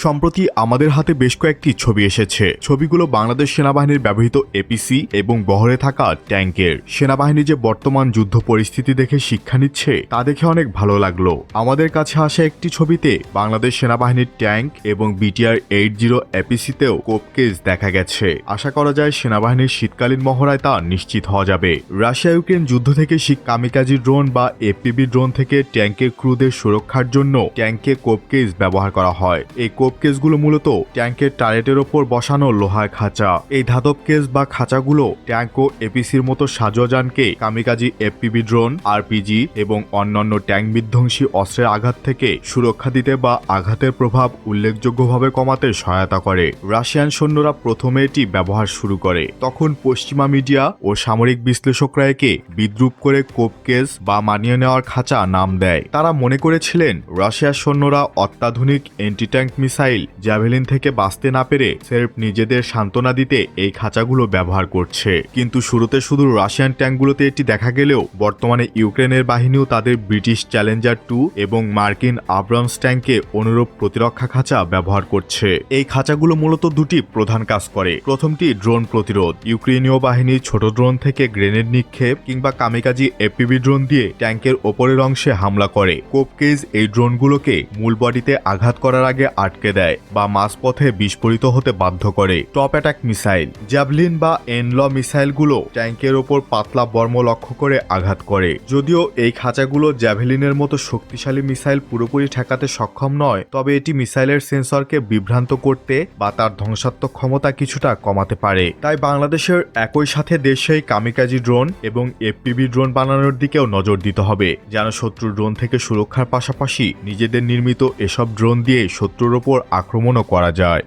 সম্প্রতি আমাদের হাতে বেশ কয়েকটি ছবি এসেছে। ছবিগুলো বাংলাদেশ সেনাবাহিনীর ব্যবহৃত এপিসি এবং বহরে থাকা ট্যাঙ্কের। সেনাবাহিনী যে বর্তমান যুদ্ধ পরিস্থিতি দেখে শিক্ষা নিচ্ছে তা দেখে অনেক ভালো লাগলো। আমাদের কাছে আসা একটি ছবিতে বাংলাদেশ সেনাবাহিনীর ট্যাঙ্ক এবং বিটিআর 80 এপিসিতেও কোপ কেস দেখা গেছে। আশা করা যায় সেনাবাহিনীর শীতকালীন মহড়ায় তা নিশ্চিত হওয়া যাবে। রাশিয়া ইউক্রেন যুদ্ধ থেকে কামিকাজি ড্রোন বা এফপিভি ড্রোন থেকে ট্যাঙ্কের ক্রুদের সুরক্ষার জন্য ট্যাঙ্কে কোপ কেস ব্যবহার করা হয়। এই কোপ কেসগুলো মূলত ট্যাঙ্কের টারেটের ওপর বসানো লোহার খাঁচা। এই ধাতব কেস বা খাঁচাগুলো ট্যাঙ্ক ও এপিসির মতো সাজোয়ানকে কামিকাজি এফপিভি ড্রোন, আরপিজি এবং অন্যান্য ট্যাঙ্ক বিধ্বংসী অস্ত্রের আঘাত থেকে সুরক্ষা দিতে বা আঘাতের প্রভাব উল্লেখযোগ্যভাবে কমাতে সহায়তা করে। রাশিয়ান সৈন্যরা প্রথমে এটি ব্যবহার শুরু করে, তখন পশ্চিমা মিডিয়া ও সামরিক বিশ্লেষকরা একে বিদ্রূপ করে কোপ কেস বা মানিয়ে নেওয়ার খাঁচা নাম দেয়। তারা মনে করেছিলেন রাশিয়ার সৈন্যরা অত্যাধুনিক অ্যান্টি ট্যাঙ্ক মিসাইল জ্যাভেলিন থেকে বাঁচতে না পেরে সেরফ নিজেদের সান্ত্বনা দিতে এই খাঁচাগুলো ব্যবহার করছে। কিন্তু শুরুতে শুধু রাশিয়ান ট্যাঙ্কগুলোতে এটি দেখা গেলেও বর্তমানে ইউক্রেনের বাহিনীও তাদের ব্রিটিশ চ্যালেঞ্জার 2 এবং মার্কিন আব্রামস ট্যাঙ্কে অনুরূপ প্রতিরক্ষা খাঁচা ব্যবহার করছে। এই খাঁচাগুলো মূলত দুটি প্রধান কাজ করে। প্রথমটি ড্রোন প্রতিরোধ। ইউক্রেনীয় বাহিনী ছোট ড্রোন থেকে গ্রেনেড নিক্ষেপ কিংবা কামিকাজি এফপিভি ড্রোন দিয়ে ট্যাঙ্কের ওপরের অংশে হামলা করে। কোপ কেস এই ড্রোনগুলোকে মূল বডিতে আঘাত করার আগে আটকে দেয় বা মাঝপথে বিস্ফোরিত হতে বাধ্য করে। Top attack missile. জ্যাভলিন বা এনল মিসাইলগুলো ট্যাঙ্কের ওপর পাতলা বর্ম লক্ষ্য করে আঘাত করে। যদিও এই খাঁচাগুলো জ্যাভেলিনের মতো শক্তিশালী মিসাইল পুরোপুরি ঠেকাতে সক্ষম নয়, তবে এটি মিসাইলের সেন্সরকে বিভ্রান্ত করতে বা তার ধ্বংসাত্মক ক্ষমতা কিছুটা কমাতে পারে। তাই বাংলাদেশের একই সাথে দেশেই কামিকাজি ড্রোন এবং এফপিভি ড্রোন বানানোর দিকেও নজর দিতে হবে, যেন শত্রুর ড্রোন থেকে সুরক্ষার পাশাপাশি নিজেদের নির্মিত এসব ড্রোন দিয়ে শত্রুর ওপর আক্রমণও করা যায়।